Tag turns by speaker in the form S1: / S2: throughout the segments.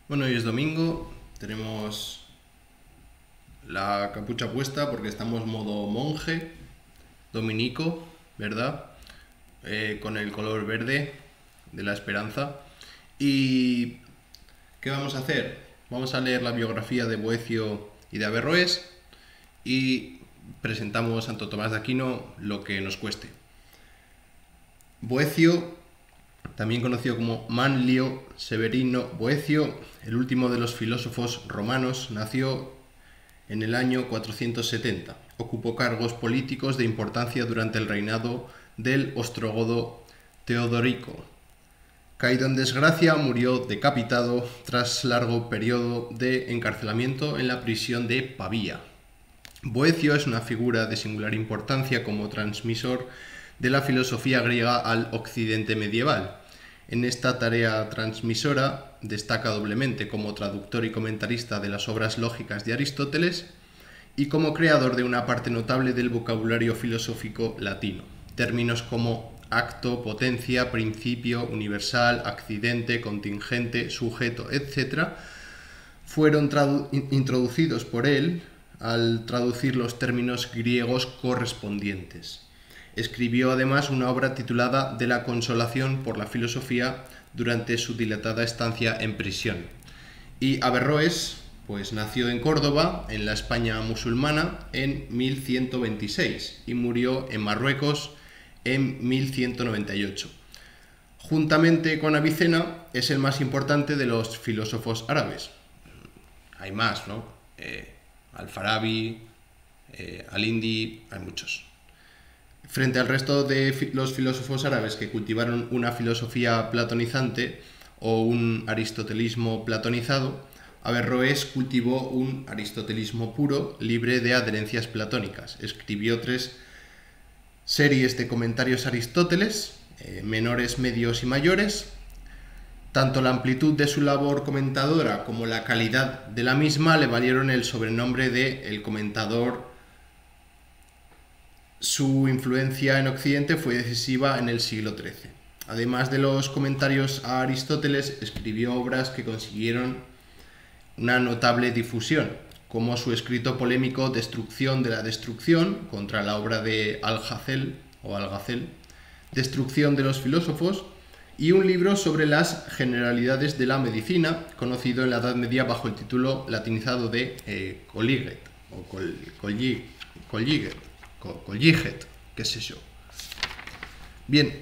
S1: Bueno, hoy es domingo, tenemos la capucha puesta porque estamos modo monje, dominico, ¿verdad? Con el color verde de la esperanza. ¿Y qué vamos a hacer? Vamos a leer la biografía de Boecio y de Averroes y presentamos a Santo Tomás de Aquino lo que nos cueste. Boecio, también conocido como Manlio Severino Boecio, el último de los filósofos romanos, nació en el año 470. Ocupó cargos políticos de importancia durante el reinado del ostrogodo Teodorico. Caído en desgracia, murió decapitado tras largo periodo de encarcelamiento en la prisión de Pavía. Boecio es una figura de singular importancia como transmisor de la filosofía griega al occidente medieval. En esta tarea transmisora destaca doblemente como traductor y comentarista de las obras lógicas de Aristóteles y como creador de una parte notable del vocabulario filosófico latino. Términos como acto, potencia, principio, universal, accidente, contingente, sujeto, etc., fueron introducidos por él al traducir los términos griegos correspondientes. Escribió además una obra titulada De la consolación por la filosofía durante su dilatada estancia en prisión. Y Averroes, pues nació en Córdoba, en la España musulmana, en 1126 y murió en Marruecos en 1198. Juntamente con Avicena, es el más importante de los filósofos árabes. Hay más, ¿no? Al-Farabi, Al-Indi, hay muchos. Frente al resto de los filósofos árabes que cultivaron una filosofía platonizante o un aristotelismo platonizado, Averroes cultivó un aristotelismo puro, libre de adherencias platónicas. Escribió 3 series de comentarios a Aristóteles, menores, medios y mayores. Tanto la amplitud de su labor comentadora como la calidad de la misma le valieron el sobrenombre de El Comentador. Su influencia en Occidente fue decisiva en el siglo XIII. Además de los comentarios a Aristóteles, escribió obras que consiguieron una notable difusión, como su escrito polémico Destrucción de la Destrucción, contra la obra de Alhazen, Destrucción de los Filósofos, y un libro sobre las generalidades de la medicina, conocido en la Edad Media bajo el título latinizado de Colliget, o Colliget, qué sé yo. Bien,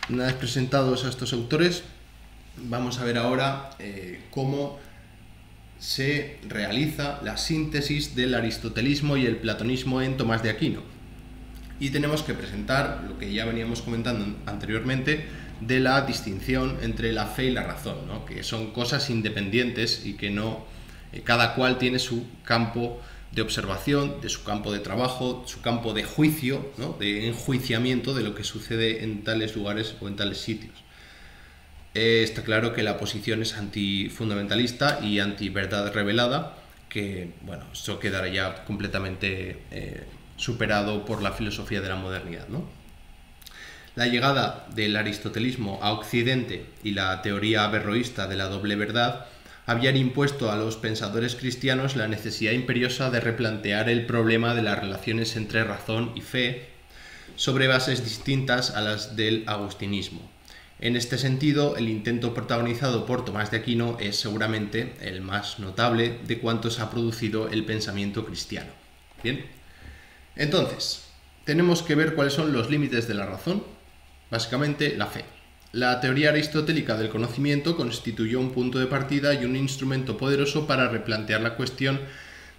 S1: una vez presentados a estos autores, vamos a ver ahora cómo se realiza la síntesis del aristotelismo y el platonismo en Tomás de Aquino. Y tenemos que presentar lo que ya veníamos comentando anteriormente de la distinción entre la fe y la razón, ¿no? Que son cosas independientes y que no cada cual tiene su campo de observación, de su campo de trabajo, su campo de juicio, ¿no? De enjuiciamiento de lo que sucede en tales lugares o en tales sitios. Está claro que la posición es antifundamentalista y anti-verdad revelada, que, bueno, eso quedará ya completamente superado por la filosofía de la modernidad, ¿no? La llegada del aristotelismo a Occidente y la teoría averroísta de la doble verdad habían impuesto a los pensadores cristianos la necesidad imperiosa de replantear el problema de las relaciones entre razón y fe sobre bases distintas a las del agustinismo. En este sentido, el intento protagonizado por Tomás de Aquino es seguramente el más notable de cuantos ha producido el pensamiento cristiano. Bien, entonces, tenemos que ver cuáles son los límites de la razón. Básicamente, la fe. La teoría aristotélica del conocimiento constituyó un punto de partida y un instrumento poderoso para replantear la cuestión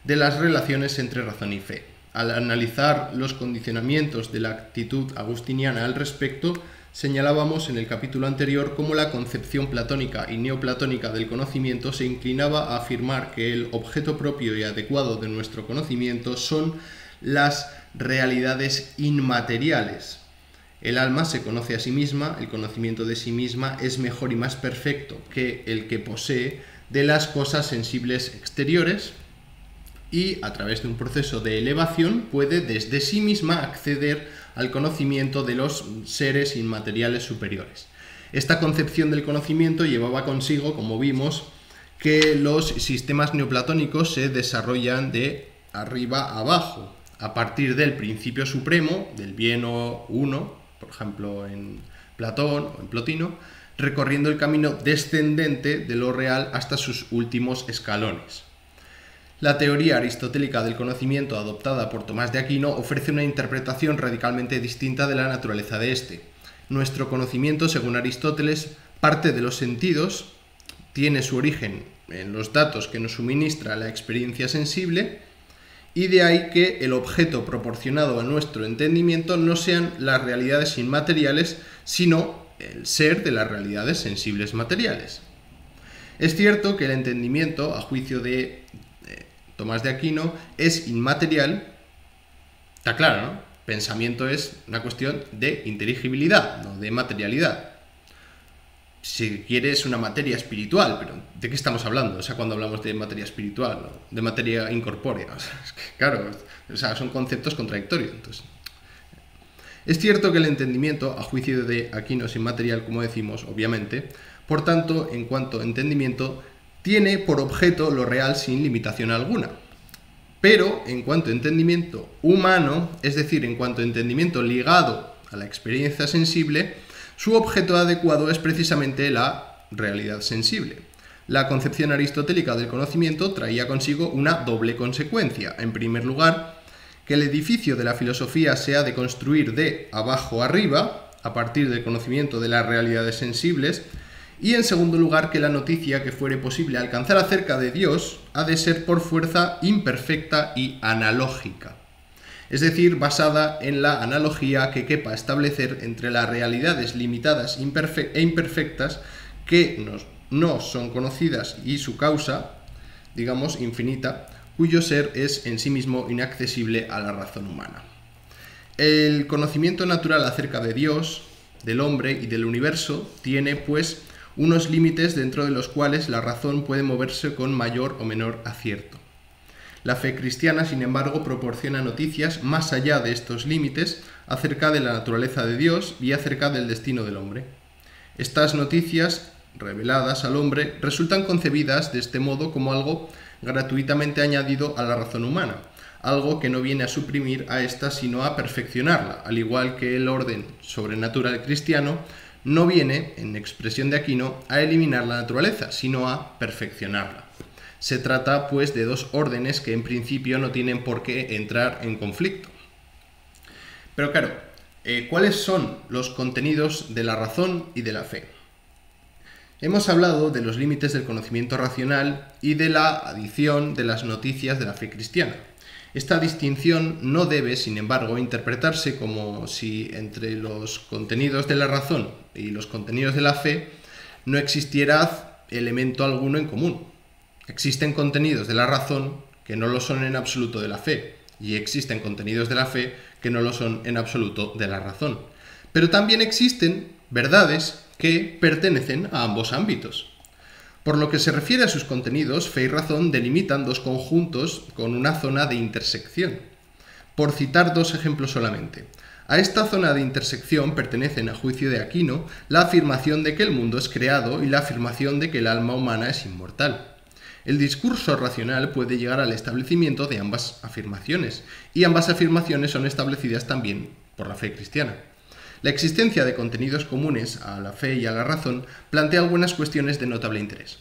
S1: de las relaciones entre razón y fe. Al analizar los condicionamientos de la actitud agustiniana al respecto, señalábamos en el capítulo anterior cómo la concepción platónica y neoplatónica del conocimiento se inclinaba a afirmar que el objeto propio y adecuado de nuestro conocimiento son las realidades inmateriales. El alma se conoce a sí misma, el conocimiento de sí misma es mejor y más perfecto que el que posee de las cosas sensibles exteriores y, a través de un proceso de elevación, puede desde sí misma acceder al conocimiento de los seres inmateriales superiores. Esta concepción del conocimiento llevaba consigo, como vimos, que los sistemas neoplatónicos se desarrollan de arriba a abajo, a partir del principio supremo, del bien o uno, por ejemplo en Platón o en Plotino, recorriendo el camino descendente de lo real hasta sus últimos escalones. La teoría aristotélica del conocimiento adoptada por Tomás de Aquino ofrece una interpretación radicalmente distinta de la naturaleza de éste. Nuestro conocimiento, según Aristóteles, parte de los sentidos, tiene su origen en los datos que nos suministra la experiencia sensible, y de ahí que el objeto proporcionado a nuestro entendimiento no sean las realidades inmateriales, sino el ser de las realidades sensibles materiales. Es cierto que el entendimiento, a juicio de Tomás de Aquino, es inmaterial. Está claro, ¿no? Pensamiento es una cuestión de inteligibilidad, no de materialidad. Si quieres, una materia espiritual, pero ¿de qué estamos hablando? O sea, cuando hablamos de materia espiritual, ¿no? De materia incorpórea. O sea, es que, claro, o sea, son conceptos contradictorios. Entonces, es cierto que el entendimiento, a juicio de Aquino, es inmaterial, como decimos, obviamente. Por tanto, en cuanto a entendimiento, tiene por objeto lo real sin limitación alguna. Pero, en cuanto a entendimiento humano, es decir, en cuanto a entendimiento ligado a la experiencia sensible, su objeto adecuado es precisamente la realidad sensible. La concepción aristotélica del conocimiento traía consigo una doble consecuencia. En primer lugar, que el edificio de la filosofía se ha de construir de abajo arriba, a partir del conocimiento de las realidades sensibles, y en segundo lugar, que la noticia que fuere posible alcanzar acerca de Dios ha de ser por fuerza imperfecta y analógica. Es decir, basada en la analogía que quepa establecer entre las realidades limitadas e imperfectas que no son conocidas y su causa, digamos, infinita, cuyo ser es en sí mismo inaccesible a la razón humana. El conocimiento natural acerca de Dios, del hombre y del universo tiene, pues, unos límites dentro de los cuales la razón puede moverse con mayor o menor acierto. La fe cristiana, sin embargo, proporciona noticias más allá de estos límites acerca de la naturaleza de Dios y acerca del destino del hombre. Estas noticias, reveladas al hombre, resultan concebidas de este modo como algo gratuitamente añadido a la razón humana, algo que no viene a suprimir a ésta sino a perfeccionarla, al igual que el orden sobrenatural cristiano no viene, en expresión de Aquino, a eliminar la naturaleza, sino a perfeccionarla. Se trata, pues, de dos órdenes que en principio no tienen por qué entrar en conflicto. Pero claro, ¿cuáles son los contenidos de la razón y de la fe? Hemos hablado de los límites del conocimiento racional y de la adición de las noticias de la fe cristiana. Esta distinción no debe, sin embargo, interpretarse como si entre los contenidos de la razón y los contenidos de la fe no existiera elemento alguno en común. Existen contenidos de la razón que no lo son en absoluto de la fe, y existen contenidos de la fe que no lo son en absoluto de la razón. Pero también existen verdades que pertenecen a ambos ámbitos. Por lo que se refiere a sus contenidos, fe y razón delimitan dos conjuntos con una zona de intersección. Por citar dos ejemplos solamente. A esta zona de intersección pertenecen, a juicio de Aquino, la afirmación de que el mundo es creado y la afirmación de que el alma humana es inmortal. El discurso racional puede llegar al establecimiento de ambas afirmaciones, y ambas afirmaciones son establecidas también por la fe cristiana. La existencia de contenidos comunes a la fe y a la razón plantea algunas cuestiones de notable interés.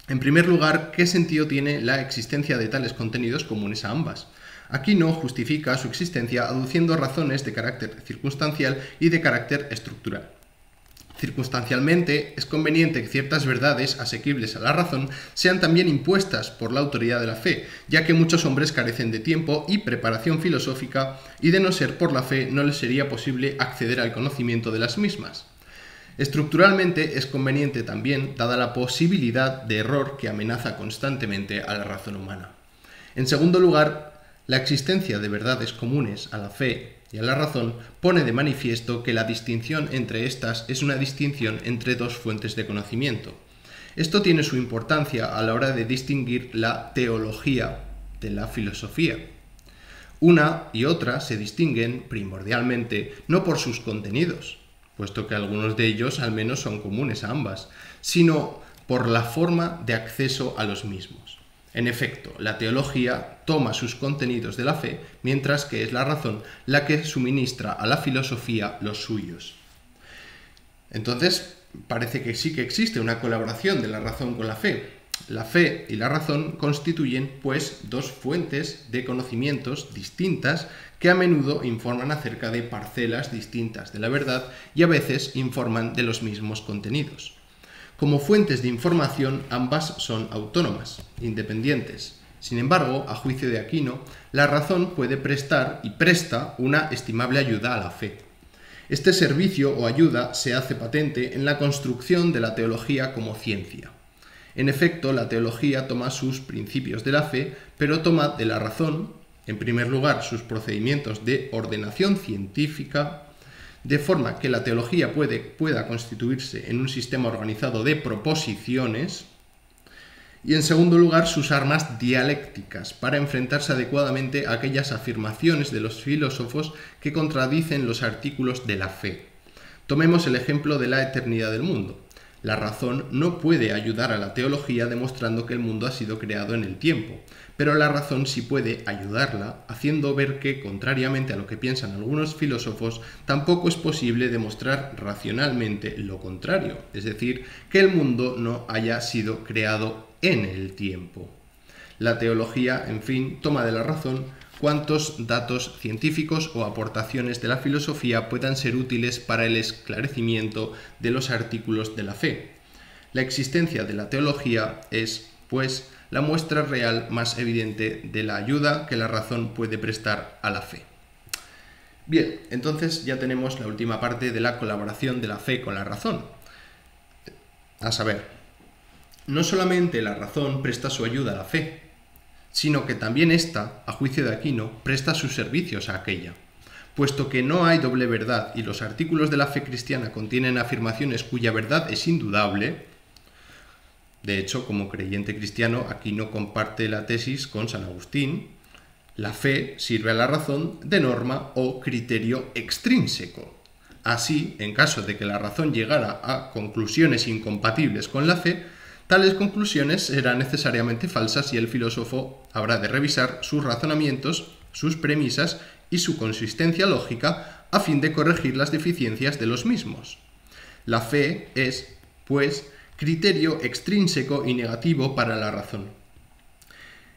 S1: En primer lugar, ¿qué sentido tiene la existencia de tales contenidos comunes a ambas? Aquino justifica su existencia aduciendo razones de carácter circunstancial y de carácter estructural. Circunstancialmente, es conveniente que ciertas verdades asequibles a la razón sean también impuestas por la autoridad de la fe, ya que muchos hombres carecen de tiempo y preparación filosófica, y de no ser por la fe no les sería posible acceder al conocimiento de las mismas. Estructuralmente es conveniente también, dada la posibilidad de error que amenaza constantemente a la razón humana. En segundo lugar, la existencia de verdades comunes a la fe y a la razón pone de manifiesto que la distinción entre estas es una distinción entre dos fuentes de conocimiento. Esto tiene su importancia a la hora de distinguir la teología de la filosofía. Una y otra se distinguen primordialmente no por sus contenidos, puesto que algunos de ellos al menos son comunes a ambas, sino por la forma de acceso a los mismos. En efecto, la teología toma sus contenidos de la fe, mientras que es la razón la que suministra a la filosofía los suyos. Entonces, parece que sí que existe una colaboración de la razón con la fe. La fe y la razón constituyen, pues, dos fuentes de conocimientos distintas que a menudo informan acerca de parcelas distintas de la verdad y a veces informan de los mismos contenidos. Como fuentes de información, ambas son autónomas, independientes. Sin embargo, a juicio de Aquino, la razón puede prestar y presta una estimable ayuda a la fe. Este servicio o ayuda se hace patente en la construcción de la teología como ciencia. En efecto, la teología toma sus principios de la fe, pero toma de la razón, en primer lugar, sus procedimientos de ordenación científica, de forma que la teología pueda constituirse en un sistema organizado de proposiciones, y en segundo lugar sus armas dialécticas para enfrentarse adecuadamente a aquellas afirmaciones de los filósofos que contradicen los artículos de la fe. Tomemos el ejemplo de la eternidad del mundo. La razón no puede ayudar a la teología demostrando que el mundo ha sido creado en el tiempo, pero la razón sí puede ayudarla haciendo ver que, contrariamente a lo que piensan algunos filósofos, tampoco es posible demostrar racionalmente lo contrario, es decir, que el mundo no haya sido creado en el tiempo. La teología, en fin, toma de la razón cuantos datos científicos o aportaciones de la filosofía puedan ser útiles para el esclarecimiento de los artículos de la fe. La existencia de la teología es, pues, la muestra real más evidente de la ayuda que la razón puede prestar a la fe. Bien, entonces ya tenemos la última parte de la colaboración de la fe con la razón. A saber, no solamente la razón presta su ayuda a la fe, sino que también ésta, a juicio de Aquino, presta sus servicios a aquella. Puesto que no hay doble verdad y los artículos de la fe cristiana contienen afirmaciones cuya verdad es indudable, de hecho, como creyente cristiano, Aquino comparte la tesis con San Agustín, la fe sirve a la razón de norma o criterio extrínseco. Así, en caso de que la razón llegara a conclusiones incompatibles con la fe, tales conclusiones serán necesariamente falsas y el filósofo habrá de revisar sus razonamientos, sus premisas y su consistencia lógica a fin de corregir las deficiencias de los mismos. La fe es, pues, criterio extrínseco y negativo para la razón.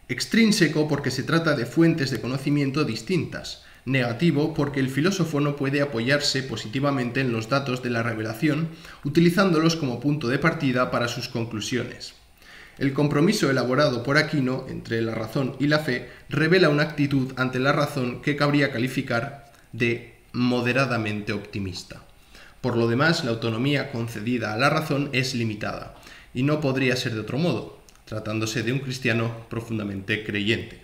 S1: Extrínseco porque se trata de fuentes de conocimiento distintas. Negativo porque el filósofo no puede apoyarse positivamente en los datos de la revelación, utilizándolos como punto de partida para sus conclusiones. El compromiso elaborado por Aquino entre la razón y la fe revela una actitud ante la razón que cabría calificar de moderadamente optimista. Por lo demás, la autonomía concedida a la razón es limitada, y no podría ser de otro modo, tratándose de un cristiano profundamente creyente.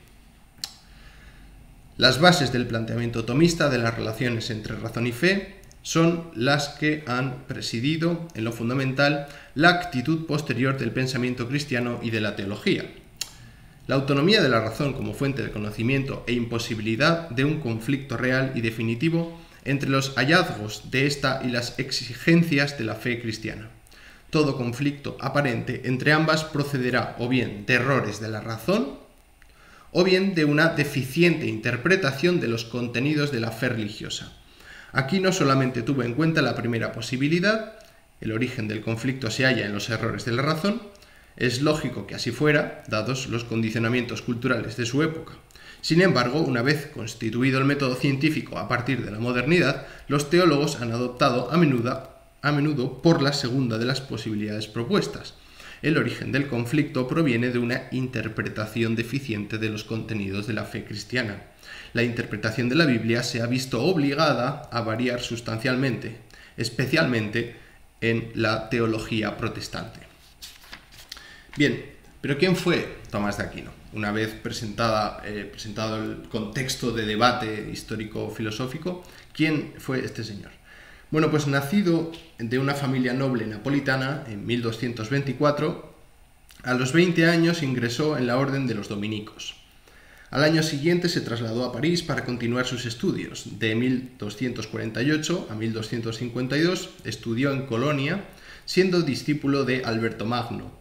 S1: Las bases del planteamiento tomista de las relaciones entre razón y fe son las que han presidido, en lo fundamental, la actitud posterior del pensamiento cristiano y de la teología. La autonomía de la razón como fuente de conocimiento e imposibilidad de un conflicto real y definitivo entre los hallazgos de esta y las exigencias de la fe cristiana. Todo conflicto aparente entre ambas procederá o bien de errores de la razón o bien de una deficiente interpretación de los contenidos de la fe religiosa. Aquí no solamente tuvo en cuenta la primera posibilidad, el origen del conflicto se halla en los errores de la razón, es lógico que así fuera, dados los condicionamientos culturales de su época. Sin embargo, una vez constituido el método científico a partir de la modernidad, los teólogos han adoptado a menudo por la segunda de las posibilidades propuestas. El origen del conflicto proviene de una interpretación deficiente de los contenidos de la fe cristiana. La interpretación de la Biblia se ha visto obligada a variar sustancialmente, especialmente en la teología protestante. Bien, pero ¿quién fue Tomás de Aquino? Una vez presentado el contexto de debate histórico-filosófico, ¿quién fue este señor? Bueno, pues nacido de una familia noble napolitana en 1224, a los 20 años ingresó en la orden de los dominicos. Al año siguiente se trasladó a París para continuar sus estudios. De 1248 a 1252 estudió en Colonia, siendo discípulo de Alberto Magno.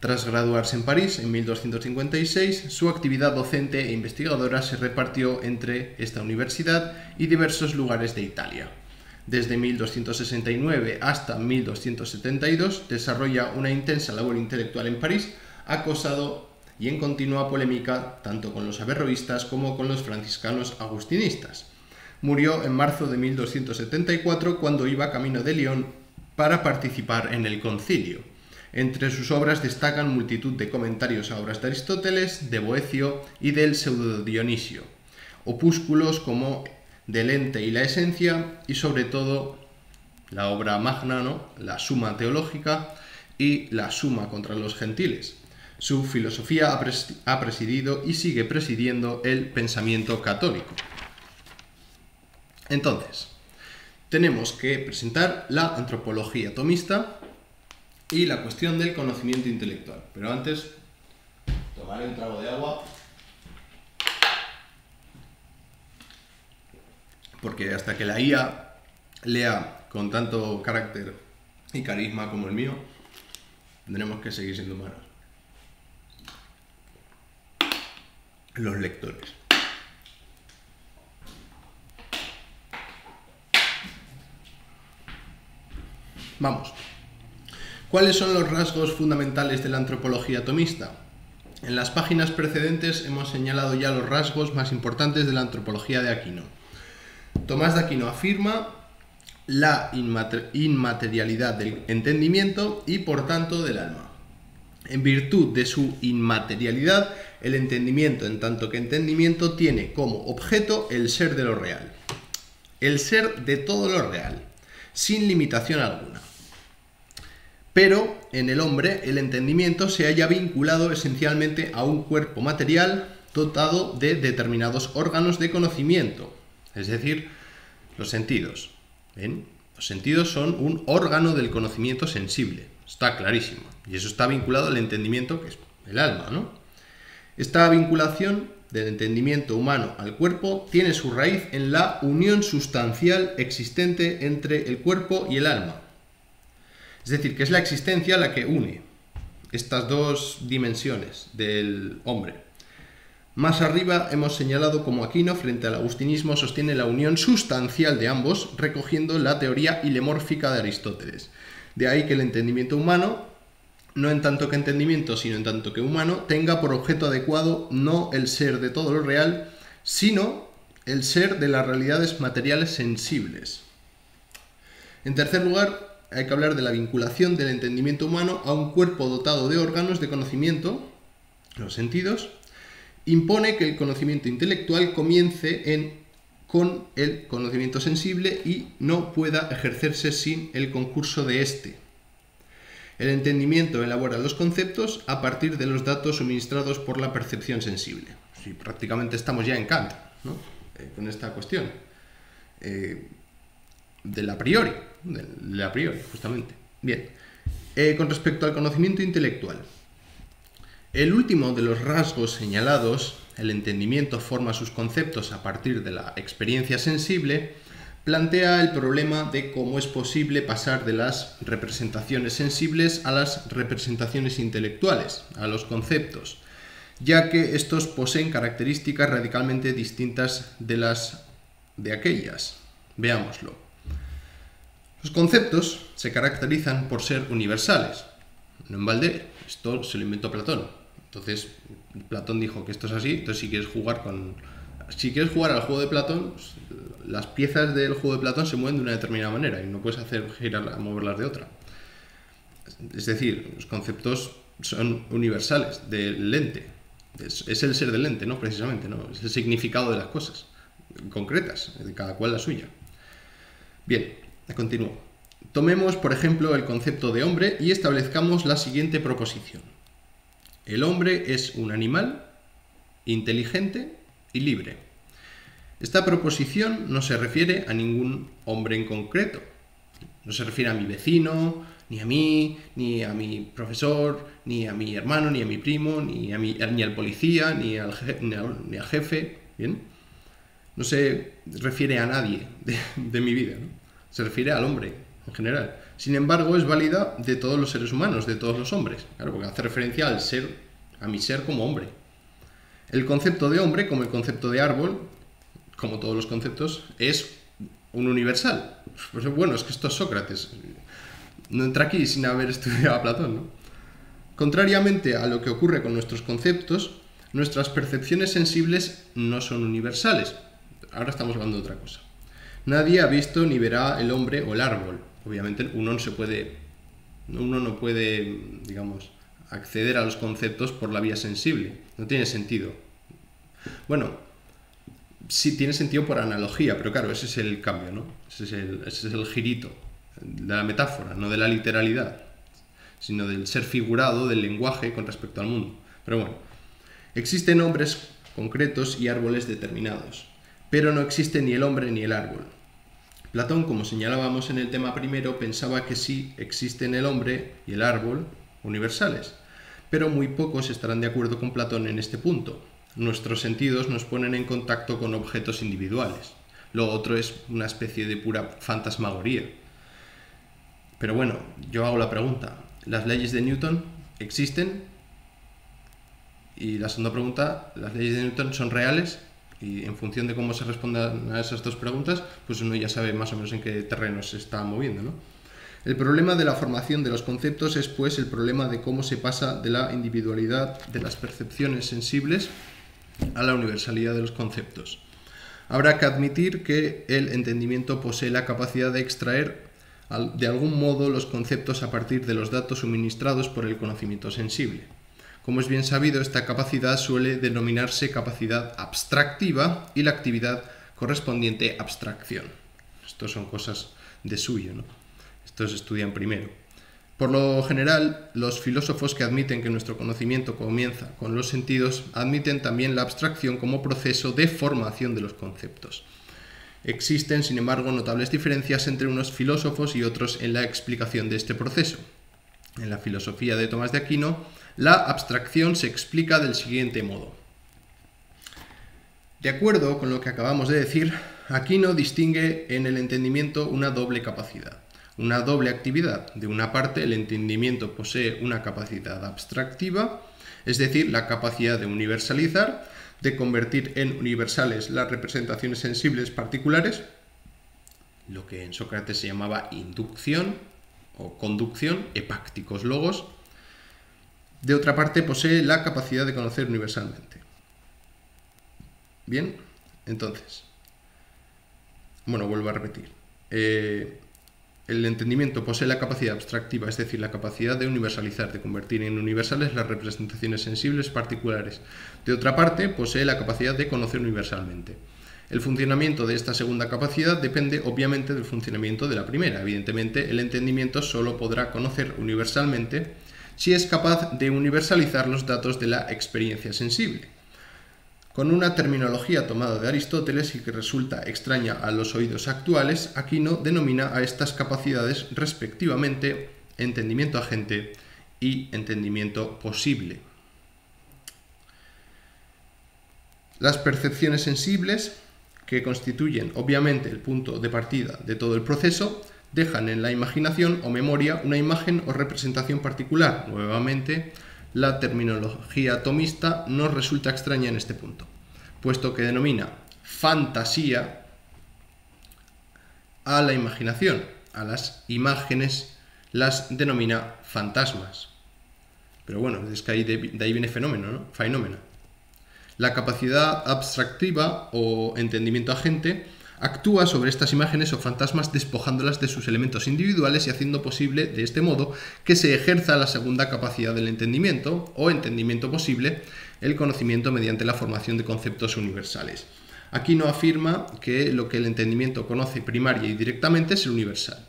S1: Tras graduarse en París en 1256, su actividad docente e investigadora se repartió entre esta universidad y diversos lugares de Italia. Desde 1269 hasta 1272 desarrolla una intensa labor intelectual en París, acosado y en continua polémica tanto con los averroístas como con los franciscanos agustinistas. Murió en marzo de 1274 cuando iba camino de Lyon para participar en el concilio. Entre sus obras destacan multitud de comentarios a obras de Aristóteles, de Boecio y del Pseudo Dionisio, opúsculos como Del ente y la esencia y sobre todo la obra magna, ¿no?, la Suma Teológica y la Suma contra los Gentiles. Su filosofía ha presidido y sigue presidiendo el pensamiento católico. Entonces, tenemos que presentar la antropología tomista y la cuestión del conocimiento intelectual. Pero antes, tomaré un trago de agua, porque hasta que la IA lea con tanto carácter y carisma como el mío, tendremos que seguir siendo humanos los lectores. Vamos. ¿Cuáles son los rasgos fundamentales de la antropología tomista? En las páginas precedentes hemos señalado ya los rasgos más importantes de la antropología de Aquino. Tomás de Aquino afirma la inmaterialidad del entendimiento y por tanto del alma. En virtud de su inmaterialidad, el entendimiento, en tanto que entendimiento, tiene como objeto el ser de lo real, el ser de todo lo real, sin limitación alguna. Pero en el hombre el entendimiento se halla vinculado esencialmente a un cuerpo material dotado de determinados órganos de conocimiento, es decir, los sentidos. ¿Ven? Los sentidos son un órgano del conocimiento sensible, está clarísimo, y eso está vinculado al entendimiento, que es el alma, ¿no? Esta vinculación del entendimiento humano al cuerpo tiene su raíz en la unión sustancial existente entre el cuerpo y el alma. Es decir, que es la existencia la que une estas dos dimensiones del hombre. Más arriba hemos señalado cómo Aquino, frente al agustinismo, sostiene la unión sustancial de ambos, recogiendo la teoría hilemórfica de Aristóteles. De ahí que el entendimiento humano, no en tanto que entendimiento, sino en tanto que humano, tenga por objeto adecuado no el ser de todo lo real, sino el ser de las realidades materiales sensibles. En tercer lugar, hay que hablar de la vinculación del entendimiento humano a un cuerpo dotado de órganos de conocimiento, los sentidos. Impone que el conocimiento intelectual comience con el conocimiento sensible y no pueda ejercerse sin el concurso de éste. El entendimiento elabora los conceptos a partir de los datos suministrados por la percepción sensible. Sí, prácticamente estamos ya en Kant, ¿no? Con esta cuestión del a priori, justamente. Bien, con respecto al conocimiento intelectual, el último de los rasgos señalados, el entendimiento forma sus conceptos a partir de la experiencia sensible, plantea el problema de cómo es posible pasar de las representaciones sensibles a las representaciones intelectuales, a los conceptos, ya que estos poseen características radicalmente distintas de aquellas. Veámoslo. Los conceptos se caracterizan por ser universales. No en balde, esto se lo inventó Platón. Entonces, Platón dijo que esto es así, entonces si quieres jugar al juego de Platón, pues, las piezas del juego de Platón se mueven de una determinada manera y no puedes hacer girar, moverlas de otra. Es decir, los conceptos son universales del ente. Es el ser del ente, ¿no? Precisamente, ¿no? Es el significado de las cosas concretas, de cada cual la suya. Bien, continúo. Tomemos, por ejemplo, el concepto de hombre y establezcamos la siguiente proposición. El hombre es un animal inteligente y libre. Esta proposición no se refiere a ningún hombre en concreto. No se refiere a mi vecino, ni a mí, ni a mi profesor, ni a mi hermano, ni a mi primo, ni al policía, ni al jefe. ¿Bien? No se refiere a nadie de mi vida, ¿no? Se refiere al hombre en general. Sin embargo, es válida de todos los seres humanos, de todos los hombres. Claro, porque hace referencia al ser, a mi ser como hombre. El concepto de hombre, como el concepto de árbol, como todos los conceptos, es un universal. Pues bueno, es que esto es Sócrates. No entra aquí sin haber estudiado a Platón, ¿no? Contrariamente a lo que ocurre con nuestros conceptos, nuestras percepciones sensibles no son universales. Ahora estamos hablando de otra cosa. Nadie ha visto ni verá el hombre o el árbol. Obviamente uno no puede, digamos, acceder a los conceptos por la vía sensible. No tiene sentido. Bueno, sí tiene sentido por analogía, pero claro, ese es el cambio, ¿no? Ese es el girito de la metáfora, no de la literalidad, sino del ser figurado del lenguaje con respecto al mundo. Pero bueno, existen hombres concretos y árboles determinados, pero no existe ni el hombre ni el árbol. Platón, como señalábamos en el tema primero, pensaba que sí existen el hombre y el árbol universales, pero muy pocos estarán de acuerdo con Platón en este punto. Nuestros sentidos nos ponen en contacto con objetos individuales. Lo otro es una especie de pura fantasmagoría. Pero bueno, yo hago la pregunta. ¿Las leyes de Newton existen? Y la segunda pregunta, ¿las leyes de Newton son reales? Y en función de cómo se respondan a esas dos preguntas, pues uno ya sabe más o menos en qué terreno se está moviendo, ¿no? El problema de la formación de los conceptos es, pues, el problema de cómo se pasa de la individualidad de las percepciones sensibles a la universalidad de los conceptos. Habrá que admitir que el entendimiento posee la capacidad de extraer de algún modo los conceptos a partir de los datos suministrados por el conocimiento sensible. Como es bien sabido, esta capacidad suele denominarse capacidad abstractiva y la actividad correspondiente abstracción. Estos son cosas de suyo, ¿no? Estos se estudian primero. Por lo general, los filósofos que admiten que nuestro conocimiento comienza con los sentidos admiten también la abstracción como proceso de formación de los conceptos. Existen, sin embargo, notables diferencias entre unos filósofos y otros en la explicación de este proceso. En la filosofía de Tomás de Aquino, la abstracción se explica del siguiente modo. De acuerdo con lo que acabamos de decir, Aquino distingue en el entendimiento una doble capacidad, una doble actividad. De una parte, el entendimiento posee una capacidad abstractiva, es decir, la capacidad de universalizar, de convertir en universales las representaciones sensibles particulares, lo que en Sócrates se llamaba inducción o conducción, epácticos logos. De otra parte, posee la capacidad de conocer universalmente. Bien, entonces, bueno, vuelvo a repetir. El entendimiento posee la capacidad abstractiva, es decir, la capacidad de universalizar, de convertir en universales las representaciones sensibles particulares. De otra parte, posee la capacidad de conocer universalmente. El funcionamiento de esta segunda capacidad depende obviamente del funcionamiento de la primera. Evidentemente, el entendimiento solo podrá conocer universalmente si es capaz de universalizar los datos de la experiencia sensible. Con una terminología tomada de Aristóteles y que resulta extraña a los oídos actuales, Aquino denomina a estas capacidades respectivamente entendimiento agente y entendimiento posible. Las percepciones sensibles, que constituyen obviamente el punto de partida de todo el proceso, dejan en la imaginación o memoria una imagen o representación particular. Nuevamente, la terminología tomista nos resulta extraña en este punto, puesto que denomina fantasía a la imaginación, a las imágenes las denomina fantasmas. Pero bueno, es que de ahí viene fenómeno, ¿no? Fenómeno. La capacidad abstractiva o entendimiento agente actúa sobre estas imágenes o fantasmas despojándolas de sus elementos individuales y haciendo posible, de este modo, que se ejerza la segunda capacidad del entendimiento o entendimiento posible, el conocimiento mediante la formación de conceptos universales. Aquino afirma que lo que el entendimiento conoce primaria y directamente es el universal.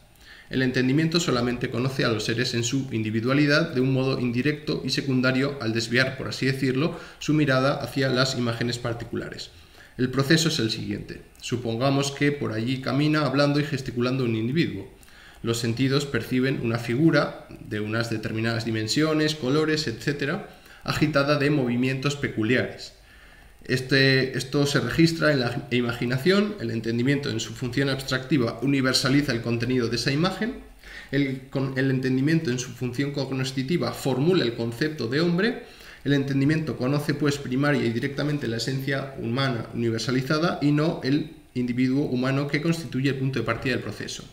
S1: El entendimiento solamente conoce a los seres en su individualidad de un modo indirecto y secundario al desviar, por así decirlo, su mirada hacia las imágenes particulares. El proceso es el siguiente. Supongamos que por allí camina hablando y gesticulando un individuo. Los sentidos perciben una figura de unas determinadas dimensiones, colores, etc., agitada de movimientos peculiares. Esto se registra en la imaginación, el entendimiento en su función abstractiva universaliza el contenido de esa imagen El entendimiento en su función cognoscitiva formula el concepto de hombre. El entendimiento conoce pues primaria y directamente la esencia humana universalizada y no el individuo humano que constituye el punto de partida del proceso.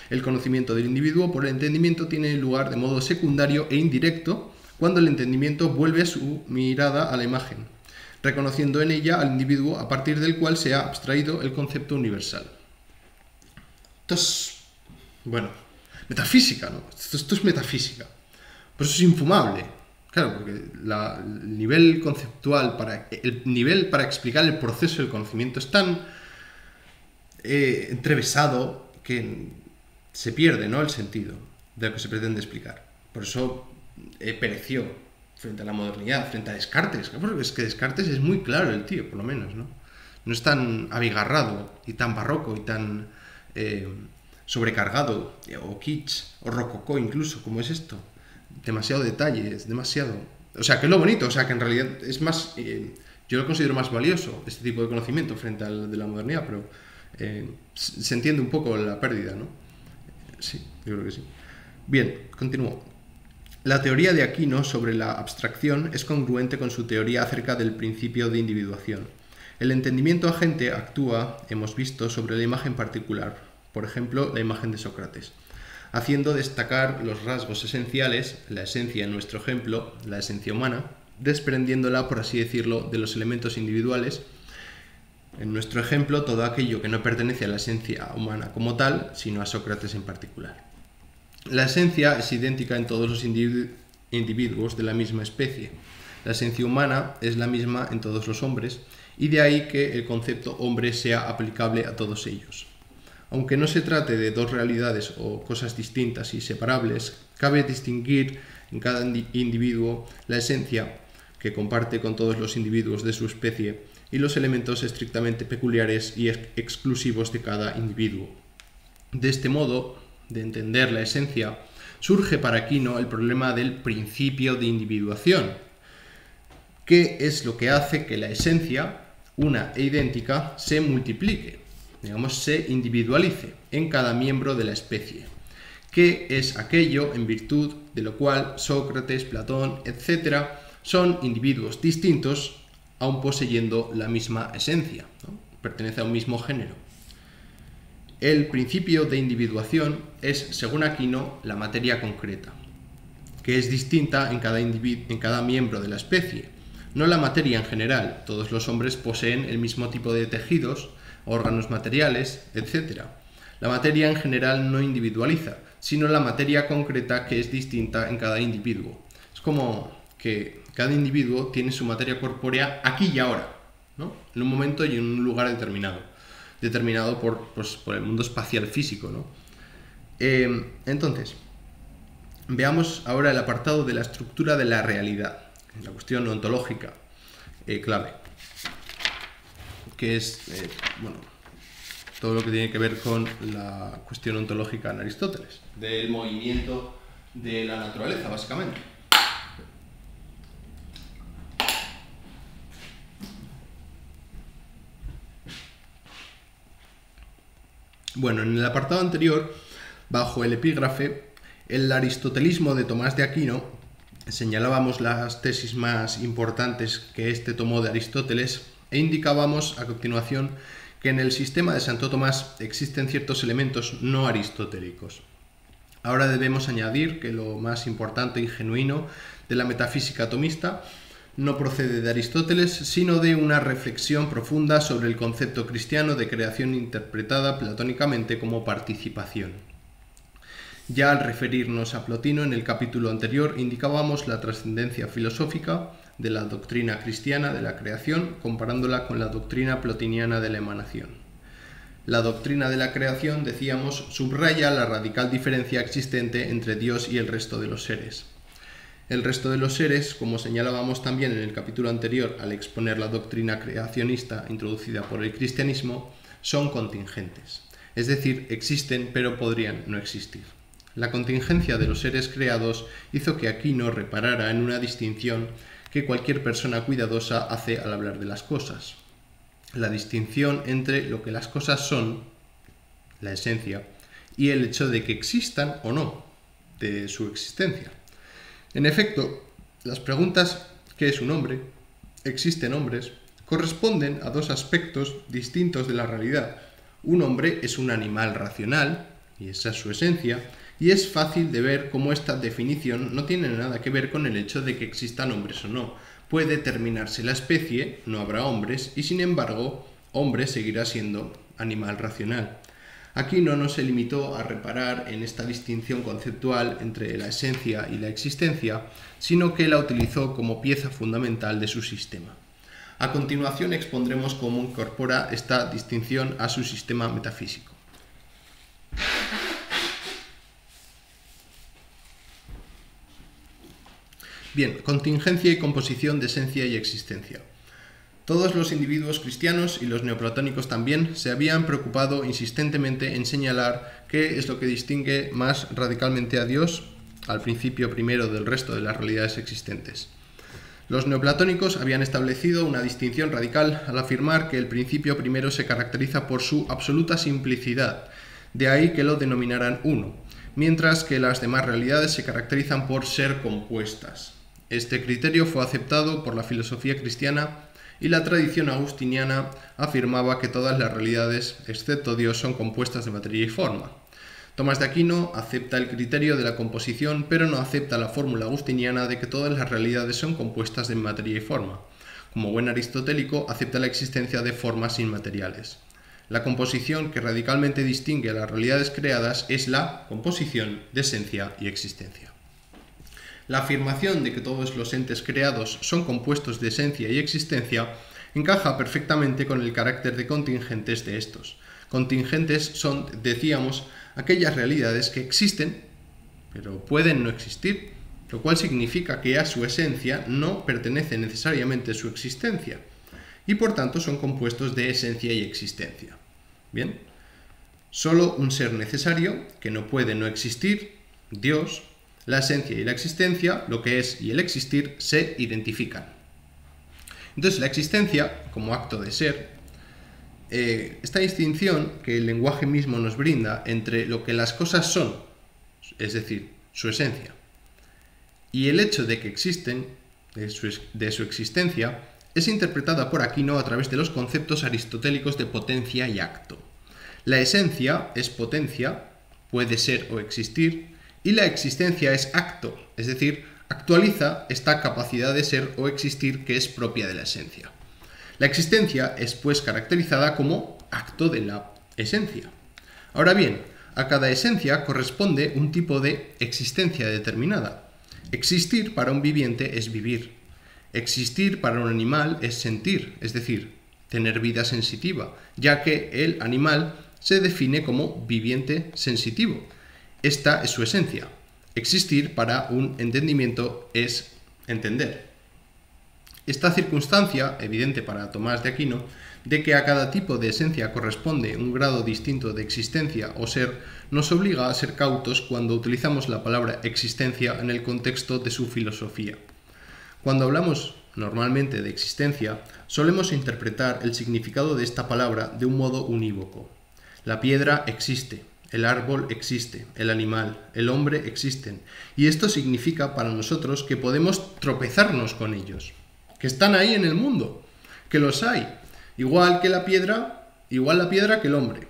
S1: El conocimiento del individuo por el entendimiento tiene lugar de modo secundario e indirecto cuando el entendimiento vuelve su mirada a la imagen, reconociendo en ella al individuo a partir del cual se ha abstraído el concepto universal. Entonces, bueno, metafísica, ¿no? Esto es metafísica. Por eso es infumable. Claro, porque el nivel conceptual, el nivel para explicar el proceso del conocimiento es tan entrevesado que se pierde, ¿no?, el sentido de lo que se pretende explicar. Por eso pereció frente a la modernidad, frente a Descartes. Porque es que Descartes es muy claro el tío, por lo menos, ¿no? No es tan abigarrado y tan barroco y tan sobrecargado, o kitsch, o rococó incluso, como es esto. Demasiado detalle, es demasiado... O sea, que es lo bonito, o sea, que en realidad es más... yo lo considero más valioso, este tipo de conocimiento, frente al de la modernidad, pero se entiende un poco la pérdida, ¿no? Sí, yo creo que sí. Bien, continúo. La teoría de Aquino sobre la abstracción es congruente con su teoría acerca del principio de individuación. El entendimiento agente actúa, hemos visto, sobre la imagen particular, por ejemplo, la imagen de Sócrates, haciendo destacar los rasgos esenciales, la esencia en nuestro ejemplo, la esencia humana, desprendiéndola, por así decirlo, de los elementos individuales. En nuestro ejemplo, todo aquello que no pertenece a la esencia humana como tal, sino a Sócrates en particular. La esencia es idéntica en todos los individuos de la misma especie. La esencia humana es la misma en todos los hombres, y de ahí que el concepto hombre sea aplicable a todos ellos. Aunque no se trate de dos realidades o cosas distintas y separables, cabe distinguir en cada individuo la esencia que comparte con todos los individuos de su especie y los elementos estrictamente peculiares y exclusivos de cada individuo. De este modo de entender la esencia, surge para Aquino el problema del principio de individuación, que es lo que hace que la esencia, una e idéntica, se multiplique, digamos, se individualice en cada miembro de la especie, que es aquello en virtud de lo cual Sócrates, Platón, etc. son individuos distintos, aun poseyendo la misma esencia, ¿no? Pertenece a un mismo género. El principio de individuación es, según Aquino, la materia concreta, que es distinta en cada miembro de la especie, no la materia en general. Todos los hombres poseen el mismo tipo de tejidos, órganos materiales, etc. La materia en general no individualiza, sino la materia concreta que es distinta en cada individuo. Es como que cada individuo tiene su materia corpórea aquí y ahora, ¿no? En un momento y en un lugar determinado por el mundo espacial físico, ¿no? Entonces, veamos ahora el apartado de la estructura de la realidad, la cuestión ontológica clave, que es todo lo que tiene que ver con la cuestión ontológica en Aristóteles, del movimiento de la naturaleza, básicamente. Bueno, en el apartado anterior, bajo el epígrafe, el aristotelismo de Tomás de Aquino, señalábamos las tesis más importantes que éste tomó de Aristóteles e indicábamos a continuación que en el sistema de Santo Tomás existen ciertos elementos no aristotélicos. Ahora debemos añadir que lo más importante y genuino de la metafísica tomista no procede de Aristóteles, sino de una reflexión profunda sobre el concepto cristiano de creación interpretada platónicamente como participación. Ya al referirnos a Plotino en el capítulo anterior indicábamos la trascendencia filosófica de la doctrina cristiana de la creación comparándola con la doctrina plotiniana de la emanación. La doctrina de la creación, decíamos, subraya la radical diferencia existente entre Dios y el resto de los seres. El resto de los seres, como señalábamos también en el capítulo anterior al exponer la doctrina creacionista introducida por el cristianismo, son contingentes, es decir, existen pero podrían no existir. La contingencia de los seres creados hizo que Aquino reparara en una distinción que cualquier persona cuidadosa hace al hablar de las cosas. La distinción entre lo que las cosas son, la esencia, y el hecho de que existan o no, de su existencia. En efecto, las preguntas ¿qué es un hombre? ¿Existen hombres? Corresponden a dos aspectos distintos de la realidad. Un hombre es un animal racional, y esa es su esencia, y es fácil de ver cómo esta definición no tiene nada que ver con el hecho de que existan hombres o no. Puede terminarse la especie, no habrá hombres, y sin embargo, hombre seguirá siendo animal racional. Aquino no se limitó a reparar en esta distinción conceptual entre la esencia y la existencia, sino que la utilizó como pieza fundamental de su sistema. A continuación expondremos cómo incorpora esta distinción a su sistema metafísico. Bien, contingencia y composición de esencia y existencia. Todos los individuos cristianos y los neoplatónicos también se habían preocupado insistentemente en señalar qué es lo que distingue más radicalmente a Dios al principio primero del resto de las realidades existentes. Los neoplatónicos habían establecido una distinción radical al afirmar que el principio primero se caracteriza por su absoluta simplicidad, de ahí que lo denominaran uno, mientras que las demás realidades se caracterizan por ser compuestas. Este criterio fue aceptado por la filosofía cristiana y la tradición agustiniana afirmaba que todas las realidades, excepto Dios, son compuestas de materia y forma. Tomás de Aquino acepta el criterio de la composición, pero no acepta la fórmula agustiniana de que todas las realidades son compuestas de materia y forma. Como buen aristotélico, acepta la existencia de formas inmateriales. La composición que radicalmente distingue a las realidades creadas es la composición de esencia y existencia. La afirmación de que todos los entes creados son compuestos de esencia y existencia encaja perfectamente con el carácter de contingentes de estos. Contingentes son, decíamos, aquellas realidades que existen, pero pueden no existir, lo cual significa que a su esencia no pertenece necesariamente su existencia, y por tanto son compuestos de esencia y existencia. Bien, solo un ser necesario, que no puede no existir, Dios, la esencia y la existencia, lo que es y el existir, se identifican. Entonces la existencia, como acto de ser, esta distinción que el lenguaje mismo nos brinda entre lo que las cosas son, es decir, su esencia, y el hecho de que existen, de su existencia, es interpretada por Aquino a través de los conceptos aristotélicos de potencia y acto. La esencia es potencia, puede ser o existir, y la existencia es acto, es decir, actualiza esta capacidad de ser o existir que es propia de la esencia. La existencia es pues caracterizada como acto de la esencia. Ahora bien, a cada esencia corresponde un tipo de existencia determinada. Existir para un viviente es vivir. Existir para un animal es sentir, es decir, tener vida sensitiva, ya que el animal se define como viviente sensitivo. Esta es su esencia. Existir para un entendimiento es entender. Esta circunstancia, evidente para Tomás de Aquino, de que a cada tipo de esencia corresponde un grado distinto de existencia o ser, nos obliga a ser cautos cuando utilizamos la palabra existencia en el contexto de su filosofía. Cuando hablamos normalmente de existencia, solemos interpretar el significado de esta palabra de un modo unívoco. La piedra existe, el árbol existe, el animal, el hombre existen, y esto significa para nosotros que podemos tropezarnos con ellos, que están ahí en el mundo, que los hay, igual la piedra que el hombre.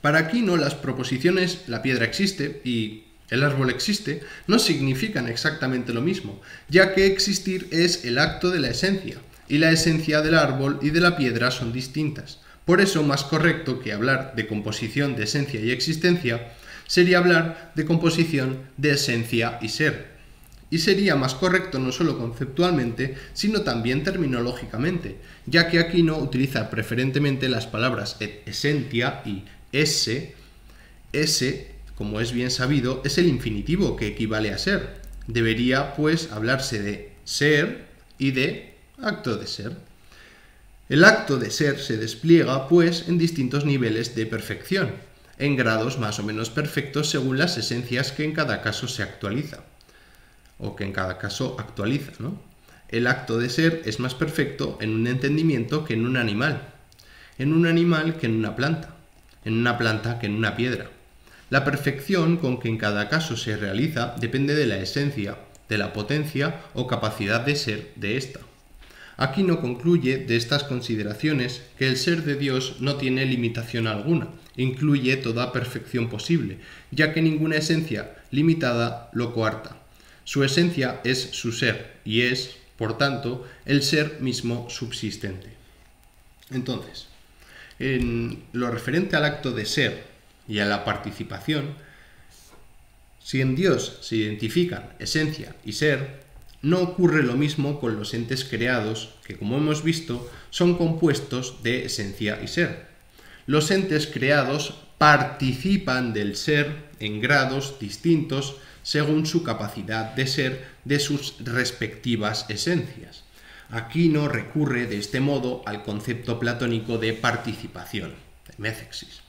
S1: Para Aquino, las proposiciones la piedra existe y el árbol existe no significan exactamente lo mismo, ya que existir es el acto de la esencia, y la esencia del árbol y de la piedra son distintas. Por eso, más correcto que hablar de composición de esencia y existencia, sería hablar de composición de esencia y ser. Y sería más correcto no solo conceptualmente, sino también terminológicamente, ya que Aquino utiliza preferentemente las palabras esentia y esse. Esse, como es bien sabido, es el infinitivo que equivale a ser. Debería, pues, hablarse de ser y de acto de ser. El acto de ser se despliega, pues, en distintos niveles de perfección, en grados más o menos perfectos según las esencias que en cada caso se actualiza, o que en cada caso actualiza, ¿no? El acto de ser es más perfecto en un entendimiento que en un animal que en una planta que en una piedra.
S2: La perfección con que en cada caso se realiza depende de la esencia, de la potencia o capacidad de ser de ésta. Aquino concluye de estas consideraciones que el ser de Dios no tiene limitación alguna, incluye toda perfección posible, ya que ninguna esencia limitada lo coarta. Su esencia es su ser y es, por tanto, el ser mismo subsistente. Entonces, en lo referente al acto de ser y a la participación, si en Dios se identifican esencia y ser, no ocurre lo mismo con los entes creados, que como hemos visto, son compuestos de esencia y ser. Los entes creados participan del ser en grados distintos según su capacidad de ser de sus respectivas esencias. Aquino recurre de este modo al concepto platónico de participación, de methexis.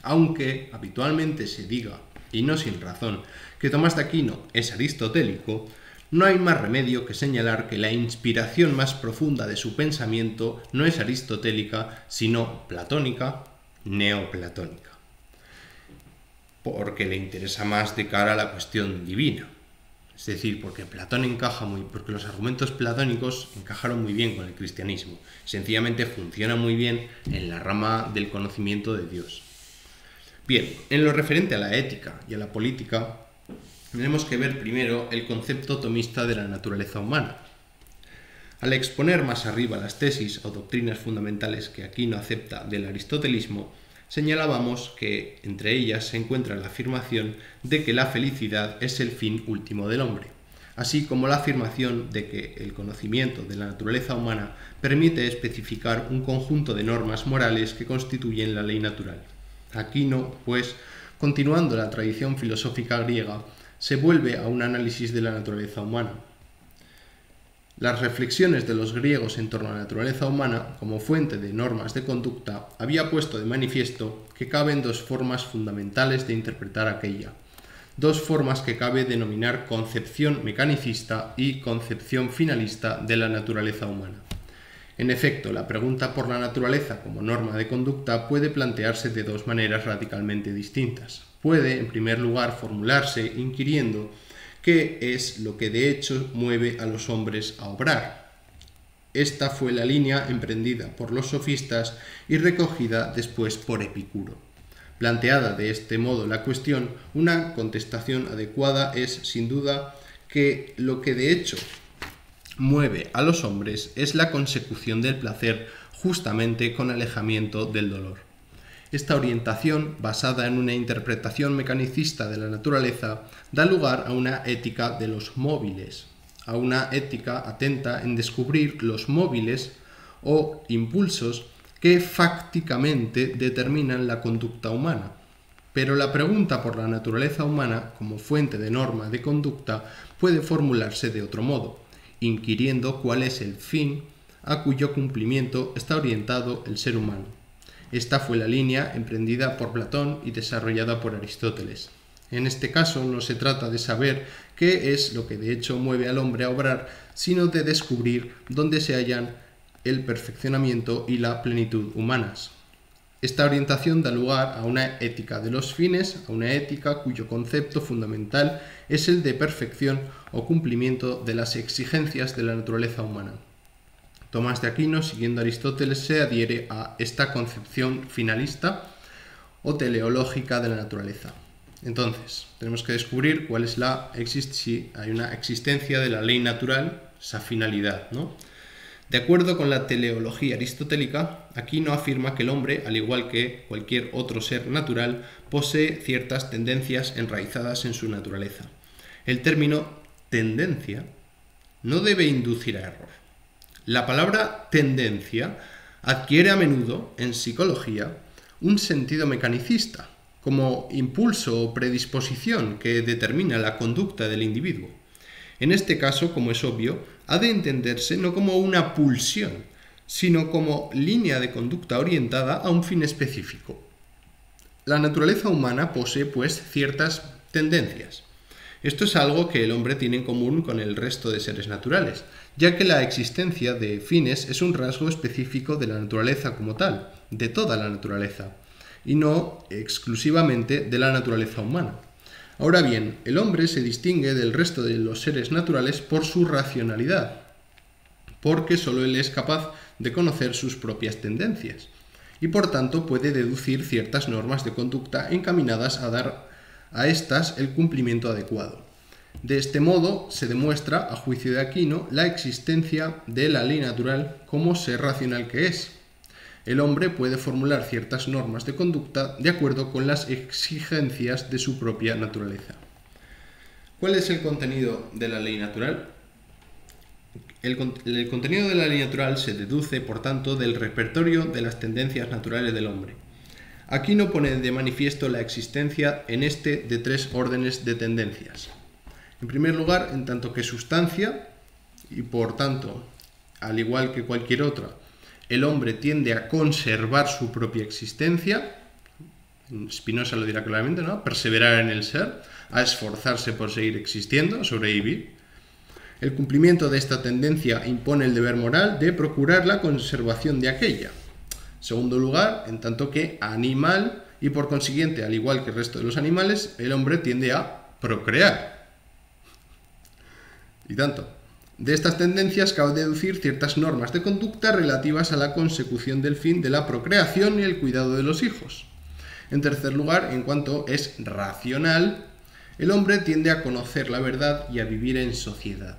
S2: Aunque habitualmente se diga, y no sin razón, que Tomás de Aquino es aristotélico, no hay más remedio que señalar que la inspiración más profunda de su pensamiento no es aristotélica, sino platónica, neoplatónica, porque le interesa más de cara a la cuestión divina. Es decir, porque porque los argumentos platónicos encajaron muy bien con el cristianismo. Sencillamente funciona muy bien en la rama del conocimiento de Dios. Bien, en lo referente a la ética y a la política, tenemos que ver primero el concepto tomista de la naturaleza humana. Al exponer más arriba las tesis o doctrinas fundamentales que Aquino acepta del aristotelismo, señalábamos que entre ellas se encuentra la afirmación de que la felicidad es el fin último del hombre, así como la afirmación de que el conocimiento de la naturaleza humana permite especificar un conjunto de normas morales que constituyen la ley natural. Aquino, pues, continuando la tradición filosófica griega, se vuelve a un análisis de la naturaleza humana. Las reflexiones de los griegos en torno a la naturaleza humana, como fuente de normas de conducta, había puesto de manifiesto que caben dos formas fundamentales de interpretar aquella, dos formas que cabe denominar concepción mecanicista y concepción finalista de la naturaleza humana. En efecto, la pregunta por la naturaleza como norma de conducta puede plantearse de dos maneras radicalmente distintas. Puede, en primer lugar, formularse inquiriendo qué es lo que de hecho mueve a los hombres a obrar. Esta fue la línea emprendida por los sofistas y recogida después por Epicuro. Planteada de este modo la cuestión, una contestación adecuada es, sin duda, que lo que de hecho mueve a los hombres es la consecución del placer justamente con alejamiento del dolor. Esta orientación, basada en una interpretación mecanicista de la naturaleza, da lugar a una ética de los móviles, a una ética atenta en descubrir los móviles o impulsos que fácticamente determinan la conducta humana. Pero la pregunta por la naturaleza humana como fuente de norma de conducta puede formularse de otro modo, inquiriendo cuál es el fin a cuyo cumplimiento está orientado el ser humano. Esta fue la línea emprendida por Platón y desarrollada por Aristóteles. En este caso no se trata de saber qué es lo que de hecho mueve al hombre a obrar, sino de descubrir dónde se hallan el perfeccionamiento y la plenitud humanas. Esta orientación da lugar a una ética de los fines, a una ética cuyo concepto fundamental es el de perfección o cumplimiento de las exigencias de la naturaleza humana. Tomás de Aquino, siguiendo a Aristóteles, se adhiere a esta concepción finalista o teleológica de la naturaleza. Entonces, tenemos que descubrir cuál es si hay una existencia de la ley natural, esa finalidad, ¿no? De acuerdo con la teleología aristotélica, Aquino afirma que el hombre, al igual que cualquier otro ser natural, posee ciertas tendencias enraizadas en su naturaleza. El término tendencia no debe inducir a error. La palabra tendencia adquiere a menudo, en psicología, un sentido mecanicista, como impulso o predisposición que determina la conducta del individuo. En este caso, como es obvio, ha de entenderse no como una pulsión, sino como línea de conducta orientada a un fin específico. La naturaleza humana posee, pues, ciertas tendencias. Esto es algo que el hombre tiene en común con el resto de seres naturales, ya que la existencia de fines es un rasgo específico de la naturaleza como tal, de toda la naturaleza.
S1: y no exclusivamente de la naturaleza humana. Ahora bien, el hombre se distingue del resto de los seres naturales por su racionalidad, porque solo él es capaz de conocer sus propias tendencias y por tanto puede deducir ciertas normas de conducta encaminadas a dar a éstas el cumplimiento adecuado. De este modo se demuestra, a juicio de Aquino, la existencia de la ley natural como ser racional que es. El hombre puede formular ciertas normas de conducta de acuerdo con las exigencias de su propia naturaleza. ¿Cuál es el contenido de la ley natural? El contenido de la ley natural se deduce, por tanto, del repertorio de las tendencias naturales del hombre. Aquino pone de manifiesto la existencia en este de tres órdenes de tendencias. En primer lugar, en tanto que sustancia, y por tanto, al igual que cualquier otra, el hombre tiende a conservar su propia existencia, Spinoza lo dirá claramente, ¿no? Perseverar en el ser, a esforzarse por seguir existiendo, sobrevivir. El cumplimiento de esta tendencia impone el deber moral de procurar la conservación de aquella. Segundo lugar, en tanto que animal, y por consiguiente, al igual que el resto de los animales, el hombre tiende a procrear. Y tanto. De estas tendencias cabe deducir ciertas normas de conducta relativas a la consecución del fin de la procreación y el cuidado de los hijos. En tercer lugar, en cuanto es racional, el hombre tiende a conocer la verdad y a vivir en sociedad.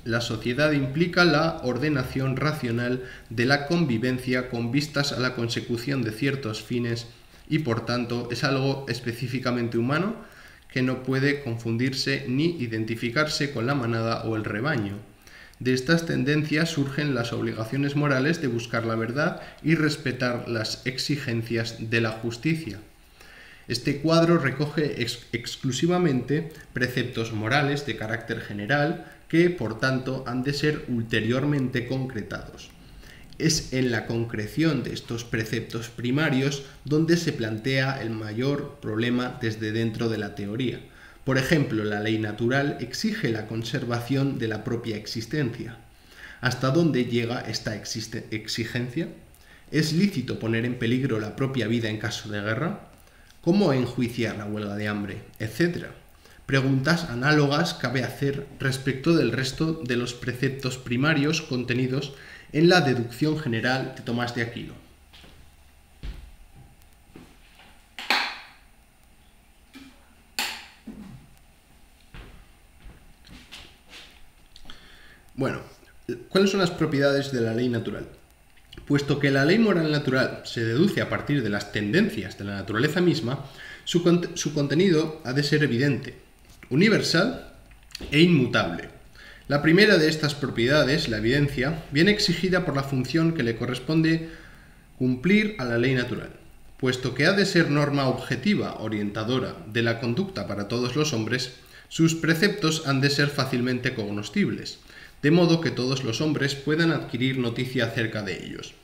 S1: La sociedad implica la ordenación racional de la convivencia con vistas a la consecución de ciertos fines y por tanto es algo específicamente humano que no puede confundirse ni identificarse con la manada o el rebaño. De estas tendencias surgen las obligaciones morales de buscar la verdad y respetar las exigencias de la justicia. Este cuadro recoge exclusivamente preceptos morales de carácter general que, por tanto, han de ser ulteriormente concretados. Es en la concreción de estos preceptos primarios donde se plantea el mayor problema desde dentro de la teoría. Por ejemplo, la ley natural exige la conservación de la propia existencia. ¿Hasta dónde llega esta exigencia? ¿Es lícito poner en peligro la propia vida en caso de guerra? ¿Cómo enjuiciar la huelga de hambre? Etcétera. Preguntas análogas cabe hacer respecto del resto de los preceptos primarios contenidos en la deducción general de Tomás de Aquino. Bueno, ¿cuáles son las propiedades de la ley natural? Puesto que la ley moral natural se deduce a partir de las tendencias de la naturaleza misma, su contenido ha de ser evidente, universal e inmutable. La primera de estas propiedades, la evidencia, viene exigida por la función que le corresponde cumplir a la ley natural. Puesto que ha de ser norma objetiva, orientadora de la conducta para todos los hombres, sus preceptos han de ser fácilmente cognoscibles, de modo que todos los hombres puedan adquirir noticia acerca de ellos.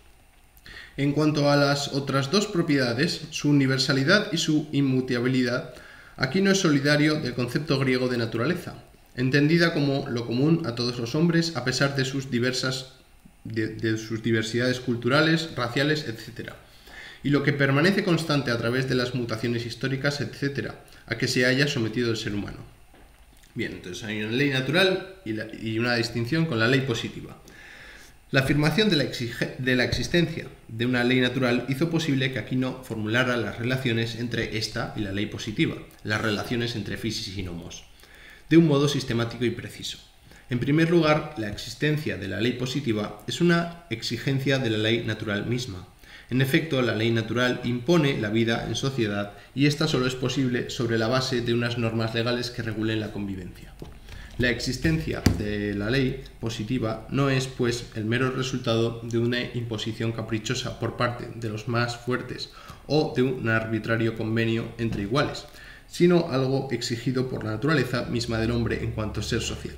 S1: En cuanto a las otras dos propiedades, su universalidad y su inmutabilidad, Aquino es solidario del concepto griego de naturaleza, entendida como lo común a todos los hombres a pesar de sus diversidades culturales, raciales, etc. Y lo que permanece constante a través de las mutaciones históricas, etc., a que se haya sometido el ser humano. Bien, entonces hay una ley natural y una distinción con la ley positiva. La afirmación de la existencia de una ley natural hizo posible que Aquino formulara las relaciones entre esta y la ley positiva, las relaciones entre physis y nomos, de un modo sistemático y preciso. En primer lugar, la existencia de la ley positiva es una exigencia de la ley natural misma. En efecto, la ley natural impone la vida en sociedad y esta solo es posible sobre la base de unas normas legales que regulen la convivencia. La existencia de la ley positiva no es, pues, el mero resultado de una imposición caprichosa por parte de los más fuertes o de un arbitrario convenio entre iguales, sino algo exigido por la naturaleza misma del hombre en cuanto ser social.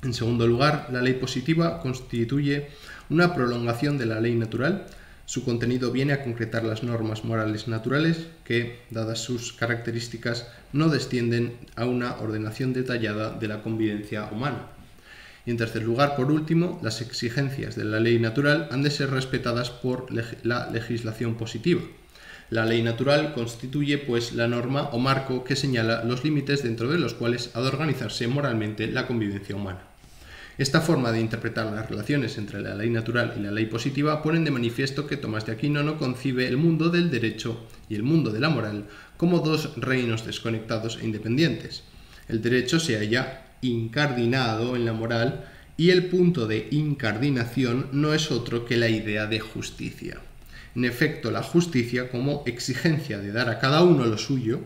S1: En segundo lugar, la ley positiva constituye una prolongación de la ley natural. Su contenido viene a concretar las normas morales naturales que, dadas sus características, no descienden a una ordenación detallada de la convivencia humana. Y en tercer lugar, por último, las exigencias de la ley natural han de ser respetadas por la legislación positiva.
S2: La ley natural constituye, pues, la norma o marco que señala los límites dentro de los cuales ha de organizarse moralmente la convivencia humana. Esta forma de interpretar las relaciones entre la ley natural y la ley positiva ponen de manifiesto que Tomás de Aquino no concibe el mundo del derecho y el mundo de la moral como dos reinos desconectados e independientes. El derecho se halla incardinado en la moral y el punto de incardinación no es otro que la idea de justicia. En efecto, la justicia, como exigencia de dar a cada uno lo suyo,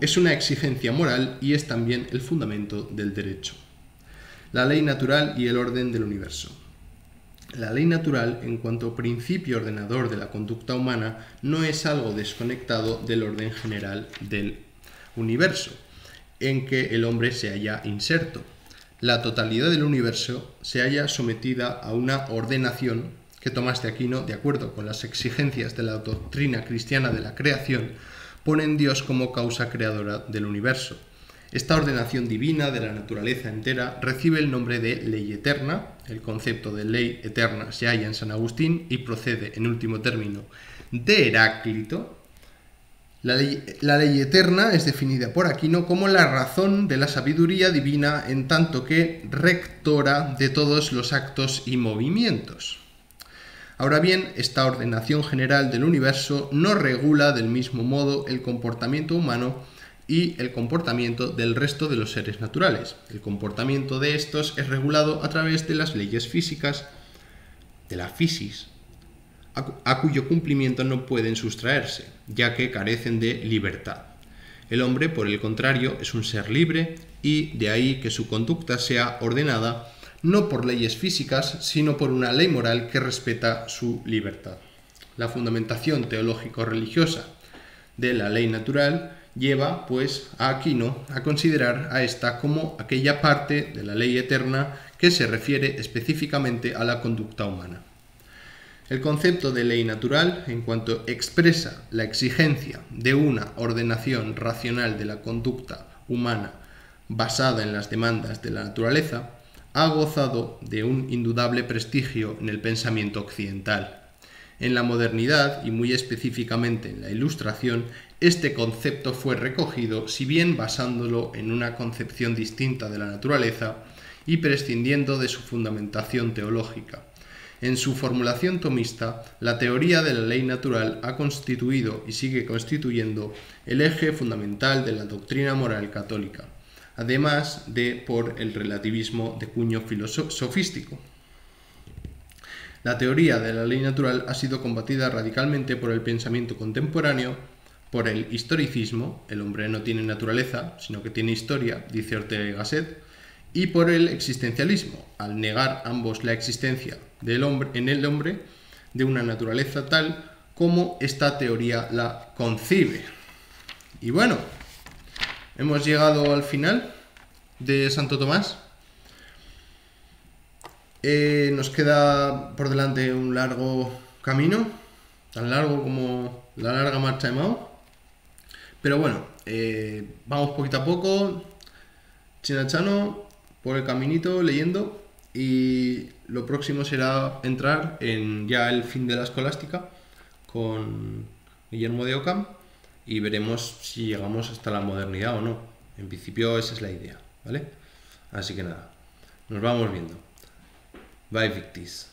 S2: es una exigencia moral y es también el fundamento del derecho. La ley natural y el orden del universo. La ley natural, en cuanto principio ordenador de la conducta humana, no es algo desconectado del orden general del universo, en que el hombre se halla inserto. La totalidad del universo se halla sometida a una ordenación que Tomás de Aquino, de acuerdo con las exigencias de la doctrina cristiana de la creación, pone en Dios como causa creadora del universo. Esta ordenación divina de la naturaleza entera recibe el nombre de ley eterna. El concepto de ley eterna se halla en San Agustín y procede, en último término, de Heráclito. La ley eterna es definida por Aquino como la razón de la sabiduría divina en tanto que rectora de todos los actos y movimientos. Ahora bien, esta ordenación general del universo no regula del mismo modo el comportamiento humano y el comportamiento del resto de los seres naturales. El comportamiento de estos es regulado a través de las leyes físicas, de la physis, a cuyo cumplimiento no pueden sustraerse, ya que carecen de libertad. El hombre, por el contrario, es un ser libre y de ahí que su conducta sea ordenada no por leyes físicas, sino por una ley moral que respeta su libertad. La fundamentación teológico-religiosa de la ley natural lleva, pues, a Aquino a considerar a esta como aquella parte de la ley eterna que se refiere específicamente a la conducta humana. El concepto de ley natural, en cuanto expresa la exigencia de una ordenación racional de la conducta humana basada en las demandas de la naturaleza, ha gozado de un indudable prestigio en el pensamiento occidental. En la modernidad, y muy específicamente en la Ilustración, este concepto fue recogido, si bien basándolo en una concepción distinta de la naturaleza y prescindiendo de su fundamentación teológica. En su formulación tomista, la teoría de la ley natural ha constituido y sigue constituyendo el eje fundamental de la doctrina moral católica, además de por el relativismo de cuño sofístico. La teoría de la ley natural ha sido combatida radicalmente por el pensamiento contemporáneo, por el historicismo, el hombre no tiene naturaleza, sino que tiene historia, dice Ortega y Gasset, y por el existencialismo, al negar ambos la existencia en el hombre de una naturaleza tal como esta teoría la concibe. Y bueno, hemos llegado al final de Santo Tomás. Nos queda por delante un largo camino, tan largo como la larga marcha de Mao. Pero bueno, vamos poquito a poco, chinachano, por el caminito, leyendo. Y lo próximo será entrar en ya el fin de la escolástica con Guillermo de Ockham y veremos si llegamos hasta la modernidad o no. En principio esa es la idea, ¿vale? Así que nada, nos vamos viendo. Bye, Victis.